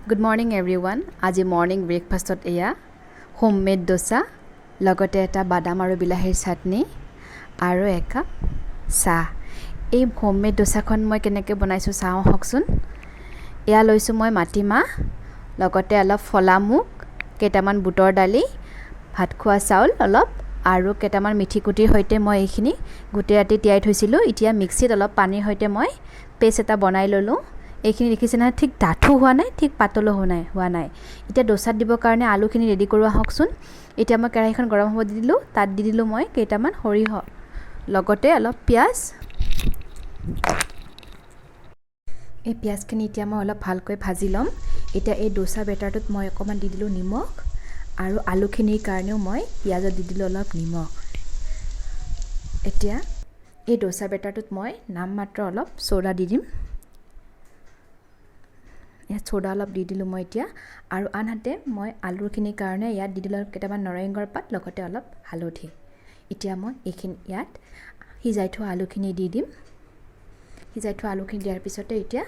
Good morning everyone. আজি morning ব্ৰেকফাষ্টত এয়া হোমমেড dosa লগতে এটা বাদাম আৰু বিলাহীৰ চাটনি আৰু এক কাপ চাহ। এই হোমমেড dosaখন মই কেনেকৈ বনাইছো চাওঁ হকচোন। এয়া লৈছো মই মাটিমাহ লগতে অলপ ফলা মুগ, কেইটামান বুটৰ দালি, ভাত খোৱা চাউল অলপ আৰু কেইটামান মিঠি কুটিৰ সৈতে মই এইখিনি গোটেই ৰাতি তিয়াই থৈছিলো। এতিয়া মিক্সিত অলপ পানীৰ সৈতে মই পেষ্ট এটা বনাই ললো। এইখিনি দেখিছে না, ঠিক ডাঠো হোৱা নাই, ঠিক পাতলো হোৱা নাই। এতিয়া ডোসাত দিবৰ কাৰণে আলুখিনি ৰেডি কৰোৱা হকচোন। এতিয়া মই কেৰাহীখন গৰম হ'ব দি দিলোঁ। তাত দি দিলোঁ মই কেইটামান সৰিয়হ লগতে অলপ পিঁয়াজ। এই পিঁয়াজখিনি এতিয়া মই অলপ ভালকৈ ভাজি ল'ম। এতিয়া এই ডোসা বেটাৰটোত মই অকণমান দি দিলোঁ নিমখ আৰু আলুখিনিৰ কাৰণেও মই পিঁয়াজত দি দিলোঁ অলপ নিমখ। এতিয়া এই ডোসা বেটাৰটোত মই নামমাত্ৰ অলপ চ'ডা দি দিম। ইয়াত চ'ডা অলপ দি দিলোঁ মই এতিয়া, আৰু আনহাতে মই আলুখিনিৰ কাৰণে ইয়াত দি দিলোঁ কেইটামান নৰসিংহৰ পাত লগতে অলপ হালধি। এতিয়া মই এইখিনি ইয়াত সিজাই থোৱা আলুখিনি দি দিম। সিজাই থোৱা আলুখিনি দিয়াৰ পিছতে এতিয়া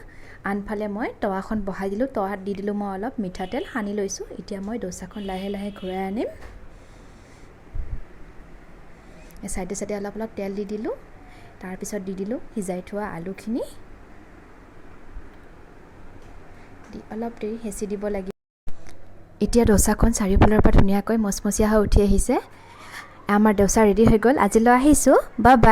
আনফালে মই টাৱাখন বহাই দিলোঁ। টাৱাত দি দিলোঁ মই অলপ মিঠাতেল সানি লৈছোঁ। এতিয়া মই ডোসাখন লাহে লাহে ঘূৰাই আনিম। এই চাইডে চাইডে অলপ অলপ তেল দি দিলোঁ। তাৰপিছত দি দিলোঁ সিজাই থোৱা আলুখিনি। অলপ দেৰি হেঁচি দিব লাগিব। এতিয়া ডোসাখন চাৰিওফালৰ পৰা ধুনীয়াকৈ মচমচীয়া হৈ উঠি আহিছে। আমাৰ ডোসা ৰেডি হৈ গ'ল। আজিলৈ আহিছোঁ। Bye bye.